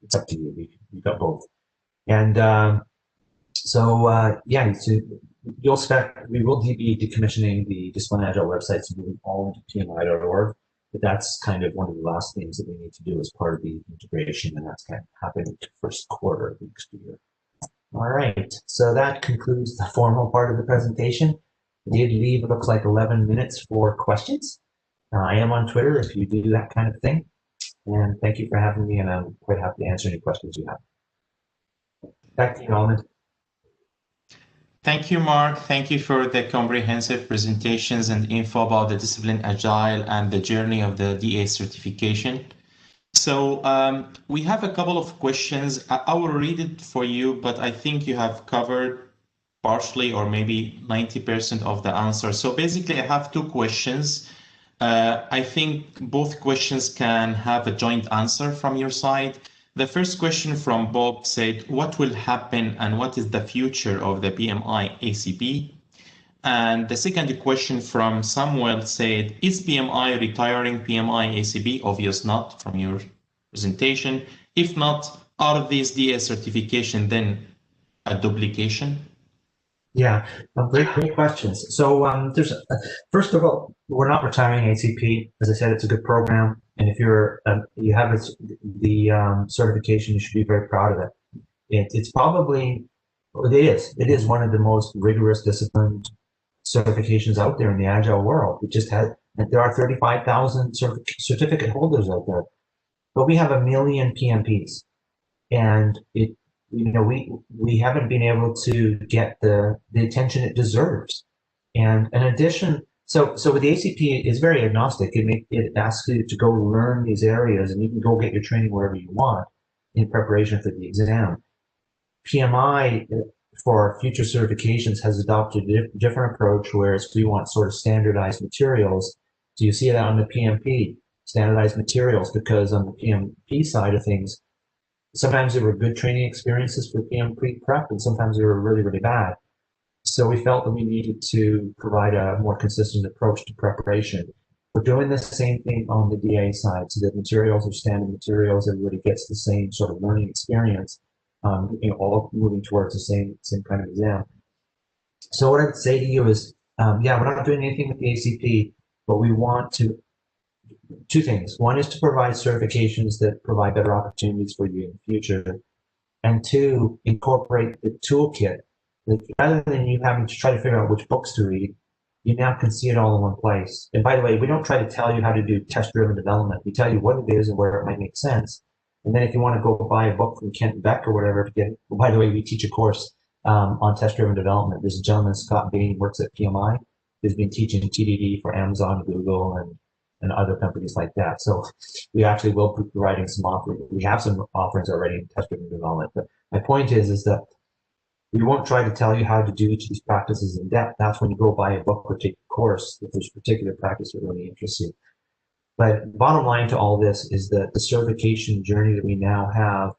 it's up to you. We've got both. And yeah, so you'll expect we will be decommissioning the Discipline Agile websites and moving all into PMI.org. But that's kind of one of the last things that we need to do as part of the integration, and that's kind of happening first quarter of next year. All right, so that concludes the formal part of the presentation. I did leave, it looks like 11 minutes for questions. I am on Twitter if you do that kind of thing. And thank you for having me, and I'm quite happy to answer any questions you have. Back to you, Almond. Thank you, Mark. Thank you for the comprehensive presentations and info about the Discipline Agile and the journey of the DA certification. So we have a couple of questions. I will read it for you, but I think you have covered partially or maybe 90% of the answer. So basically, I have two questions. I think both questions can have a joint answer from your side. The first question from Bob said, what will happen and what is the future of the PMI ACP? And the second question from Samuel said, is PMI retiring PMI ACP? Obvious not from your presentation. If not, are these DA certification then a duplication? Yeah, great questions. So first of all, we're not retiring ACP. As I said, it's a good program. And if you have the certification, you should be very proud of it. It's probably, it is one of the most rigorous disciplined certifications out there in the Agile world. It just And there are 35,000 certificate holders out there, but we have 1 million PMPs, and we haven't been able to get the attention it deserves. And in addition, so with the ACP, it's very agnostic. It asks you to go learn these areas, and you can go get your training wherever you want in preparation for the exam. PMI for future certifications has adopted a different approach, whereas we want sort of standardized materials. So you see that on the PMP, standardized materials, because on the PMP side of things, sometimes there were good training experiences for PMP prep, and sometimes they were really, really bad. So we felt that we needed to provide a more consistent approach to preparation. We're doing the same thing on the DA side, so that materials are standard materials, everybody gets the same sort of learning experience, all moving towards the same kind of exam. So what I would say to you is, yeah, we're not doing anything with the ACP, but we want to, two things. One is to provide certifications that provide better opportunities for you in the future. And two, incorporate the toolkit. Rather than you having to try to figure out which books to read, you now can see it all in one place. And by the way, we don't try to tell you how to do test-driven development. We tell you what it is and where it might make sense. And then if you want to go buy a book from Kent Beck or whatever, by the way, we teach a course on test-driven development. There's a gentleman, Scott Bain, works at PMI, who's been teaching TDD for Amazon, Google, and other companies like that. So we actually will be providing some offerings. We have some offerings already in test-driven development. But my point is that we won't try to tell you how to do each of these practices in depth. That's when you go buy a book or take a course if there's a particular practice that really interests you. But bottom line to all this is that the certification journey that we now have,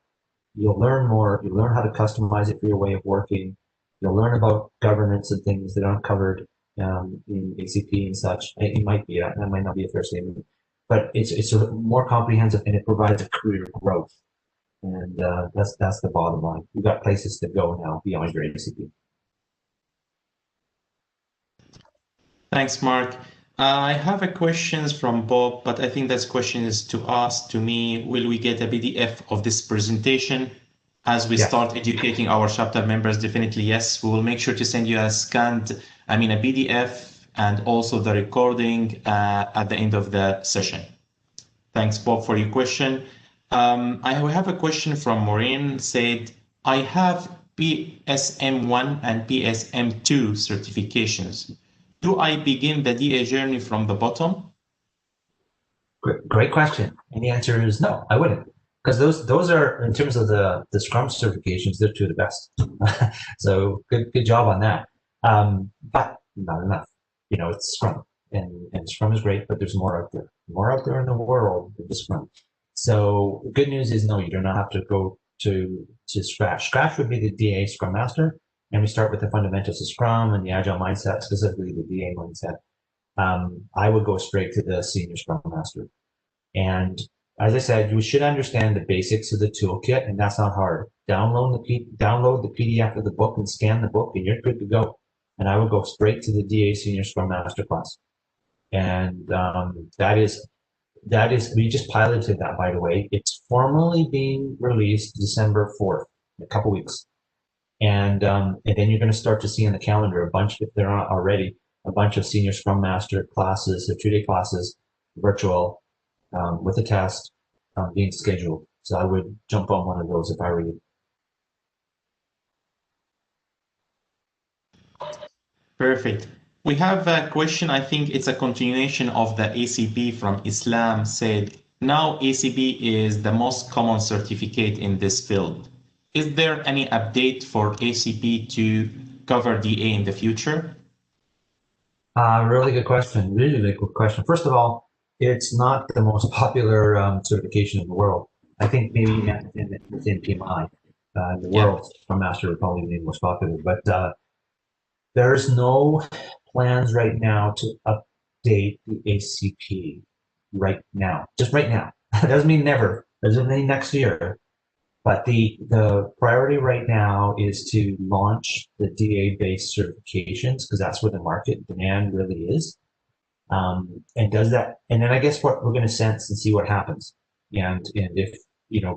you'll learn more, you'll learn how to customize it for your way of working, you'll learn about governance and things that aren't covered in ACP and such. It might be, that might not be a fair statement, but it's a more comprehensive, and it provides a career growth. And that's the bottom line. We've got places to go now beyond your ACP. Thanks, Mark. I have a question from Bob, but I think this question is to us, to me. Will we get a PDF of this presentation as we start educating our chapter members? Definitely, yes. We will make sure to send you a PDF, and also the recording at the end of the session. Thanks, Bob, for your question. I have a question from Maureen, said, I have PSM1 and PSM2 certifications. Do I begin the DA journey from the bottom? Great question. And the answer is no, I wouldn't. Because those are, in terms of the Scrum certifications, they're two of the best. So good job on that. But not enough. It's Scrum. And Scrum is great, but there's more out there. More out there in the world than the Scrum. So the good news is no, you do not have to go to Scratch. Scratch would be the DA Scrum Master. And we start with the fundamentals of Scrum and the Agile mindset, specifically the DA mindset. I would go straight to the Senior Scrum Master. And as I said, you should understand the basics of the toolkit, and that's not hard. Download the PDF of the book and scan the book, and you're good to go. And I would go straight to the DA Senior Scrum Master class. And that is, we just piloted that, by the way. It's formally being released December 4th, in a couple weeks. And then you're going to start to see on the calendar a bunch, if they're not already, a bunch of Senior Scrum Master classes, or 2-day classes, virtual, with a test being scheduled. So I would jump on one of those if I were you. Perfect. We have a question. I think it's a continuation of the ACP from Islam, said, now ACP is the most common certificate in this field. Is there any update for ACP to cover DA in the future? Really good question. Really good question. First of all, it's not the most popular certification in the world. I think maybe within PMI, the world, Scrum Master would probably be the most popular. But there's no plans right now to update the ACP right now. Just right now. That doesn't mean never. That doesn't mean next year. But the priority right now is to launch the DA-based certifications, because that's where the market demand really is. And does that, and then I guess what we're going to sense and see what happens. And if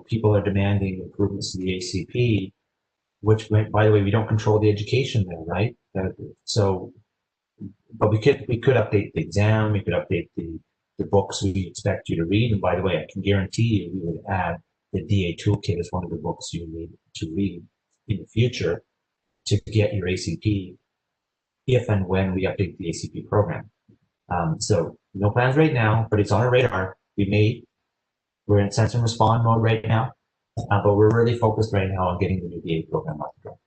people are demanding improvements to the ACP, which, by the way, we don't control the education there, right? So but we could update the exam, we could update the books we expect you to read. And by the way, I can guarantee you we would add the DA toolkit as one of the books you need to read in the future to get your ACP if and when we update the ACP program. So no plans right now, but it's on our radar. We're in sense and respond mode right now, but we're really focused right now on getting the new DA program up to go.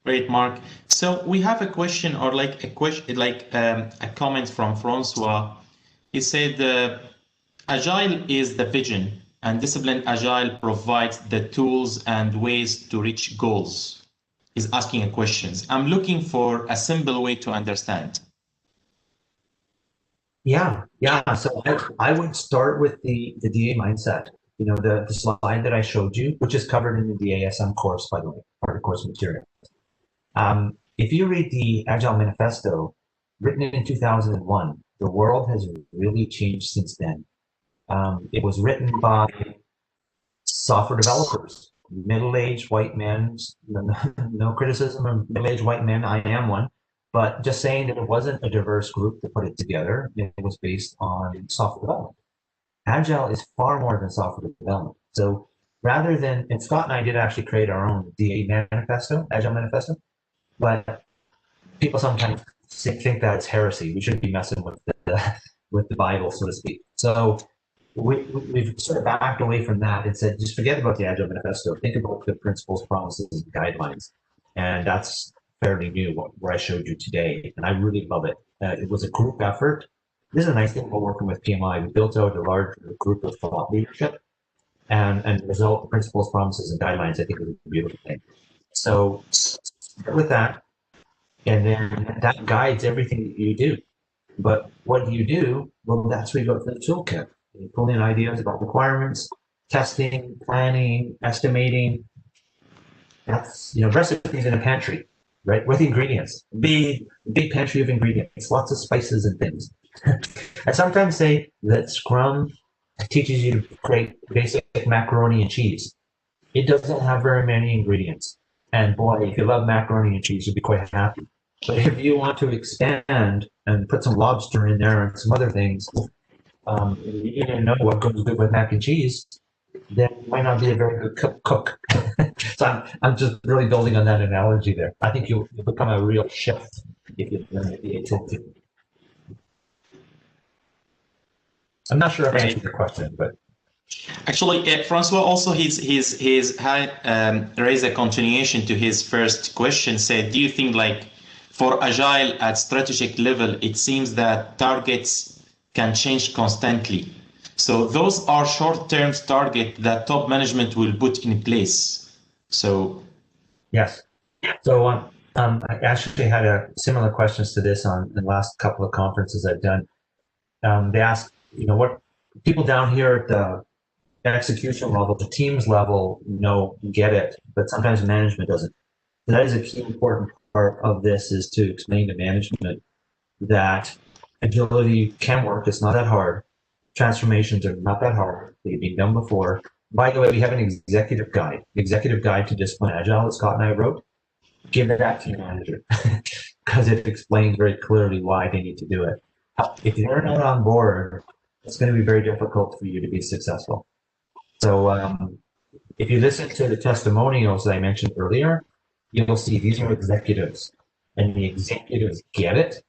Great, Mark. So we have a question or like a question, like a comment from Francois. He said, Agile is the vision and discipline Agile provides the tools and ways to reach goals. He's asking a question. I'm looking for a simple way to understand. Yeah. So I would start with the DA mindset. You know, the slide that I showed you, which is covered in the DASM course, by the way, part of course material. If you read the Agile Manifesto, written in 2001, the world has really changed since then. It was written by software developers, middle-aged white men. No criticism of middle-aged white men. I am one. But just saying that it wasn't a diverse group that put it together. It was based on software development. Agile is far more than software development. So rather than, and Scott and I did actually create our own DA manifesto, Agile manifesto, but people sometimes think that's heresy. We shouldn't be messing with the Bible, so to speak. So we've sort of backed away from that and said, just forget about the Agile manifesto. Think about the principles, promises, and guidelines. And that's fairly new, what I showed you today, and I really love it. It was a group effort. This is a nice thing about working with PMI. We built out a large group of thought leadership, and the result, the principles, promises, and guidelines, I think is a beautiful thing. So start with that, and then that guides everything that you do. But what do you do? Well, that's where you go for the toolkit. You pull in ideas about requirements, testing, planning, estimating. That's, you know, recipes in a pantry, right? With ingredients, big pantry of ingredients, lots of spices and things. I sometimes say that Scrum teaches you to create basic macaroni and cheese. It doesn't have very many ingredients. And boy, if you love macaroni and cheese, you'll be quite happy. But if you want to expand and put some lobster in there and some other things, you need to know what goes good with mac and cheese, then you might not be a very good cook. So I'm just really building on that analogy there. I think you'll become a real chef if you learn the DA toolkit. I'm not sure if I answered your question, but actually, Francois also he's had raised a continuation to his first question. Said, do you think like for Agile at strategic level, it seems that targets can change constantly? So those are short-term targets that top management will put in place. So yes. So I actually had a similar questions to this on the last couple of conferences I've done. They asked, you know, what people down here at the execution level, the teams level, get it, but sometimes management doesn't. So that is a key important part of this, is to explain to management that agility can work. It's not that hard. Transformations are not that hard. They've been done before. By the way, we have an executive guide to Discipline Agile that Scott and I wrote. Give that to your manager because it explains very clearly why they need to do it. If they're not on board, it's going to be very difficult for you to be successful. So if you listen to the testimonials that I mentioned earlier, you'll see these are executives, and the executives get it,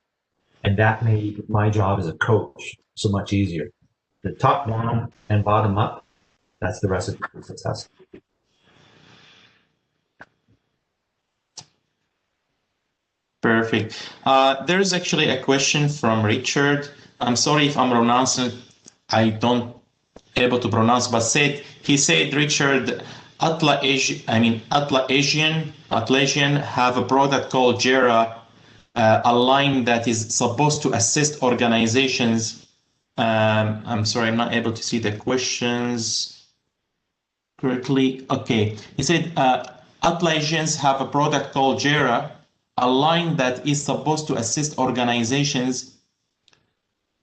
and that made my job as a coach so much easier. The top down and bottom up, that's the recipe for success. Perfect. There's actually a question from Richard. I'm sorry if I'm pronouncing, I don't able to pronounce, but he said, Richard, Atlassian have a product called Jira, a line that is supposed to assist organizations. I'm sorry, I'm not able to see the questions correctly. Okay, he said, Atlassians have a product called Jira, a line that is supposed to assist organizations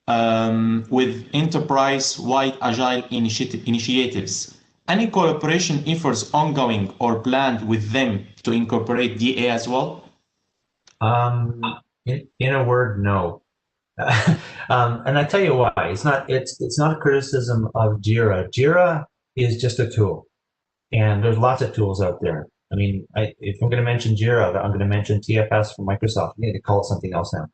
with enterprise-wide agile initiatives. any cooperation efforts ongoing or planned with them to incorporate DA as well? In a word, no. And I tell you why. It's not a criticism of Jira. Jira is just a tool, and there's lots of tools out there. I mean, if I'm going to mention Jira, I'm going to mention TFS from Microsoft. You need to call it something else now.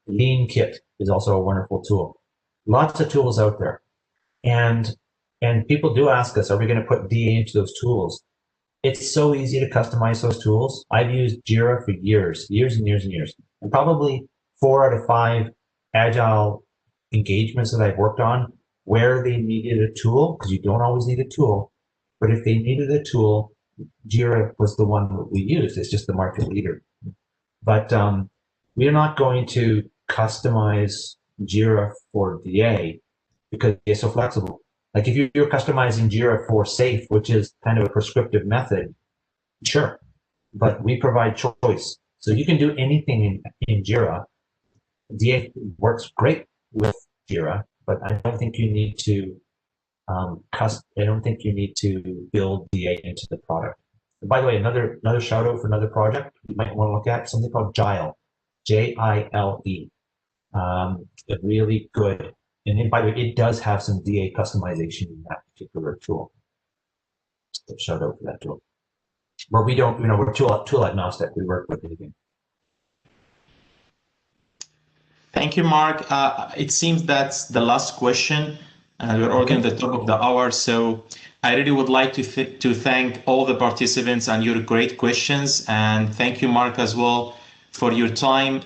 Lean Kit is also a wonderful tool. Lots of tools out there, and people do ask us, are we going to put DA into those tools? It's so easy to customize those tools. I've used Jira for years and years and years. And probably 4 out of 5 Agile engagements that I've worked on where they needed a tool, because you don't always need a tool, but if they needed a tool, Jira was the one that we used. It's just the market leader. But we're not going to customize Jira for DA because it's so flexible. Like if you're customizing Jira for SAFe, which is kind of a prescriptive method, sure, but we provide choice. So you can do anything in Jira. DA works great with Jira, but I don't think you need to I don't think you need to build DA into the product. And by the way, another shout out for another project you might want to look at, something called Agile, Jile. Really good. And then, by the way, it does have some DA customization in that particular tool. So shout out for that tool. But we don't, we're tool agnostic. We work with anything. Thank you, Mark. It seems that's the last question. We're already at the top of the hour, so I really would like to thank all the participants and your great questions, and thank you, Mark, as well for your time.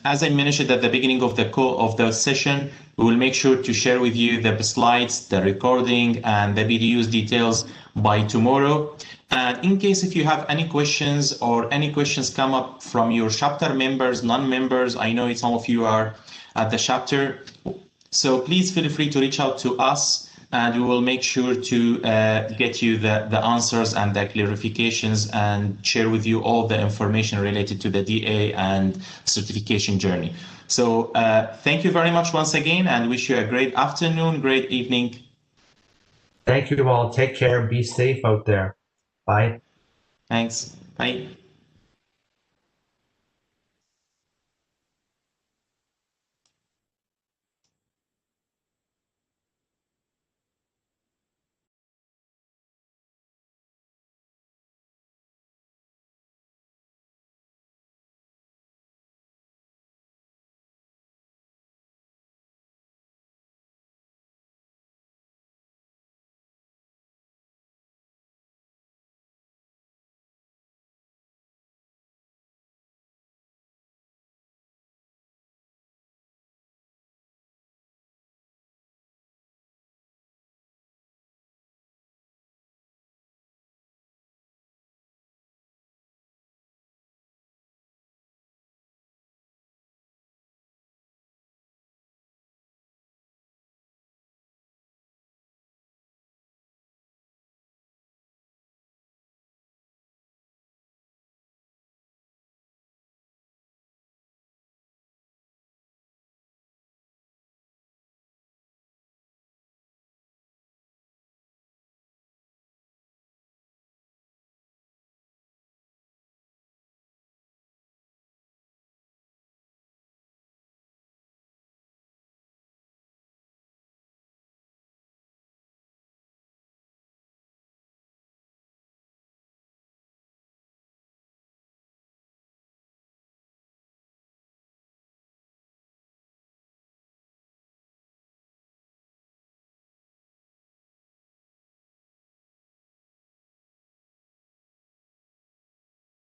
As I mentioned at the beginning of the session, we will make sure to share with you the slides, the recording, and the videos details by tomorrow. And in case if you have any questions or any questions come up from your chapter members, non-members, I know some of you are at the chapter, so please feel free to reach out to us and we will make sure to get you the answers and the clarifications and share with you all the information related to the DA and certification journey. So thank you very much once again and wish you a great afternoon, great evening. Thank you all. Take care. Be safe out there. Bye. Thanks. Bye.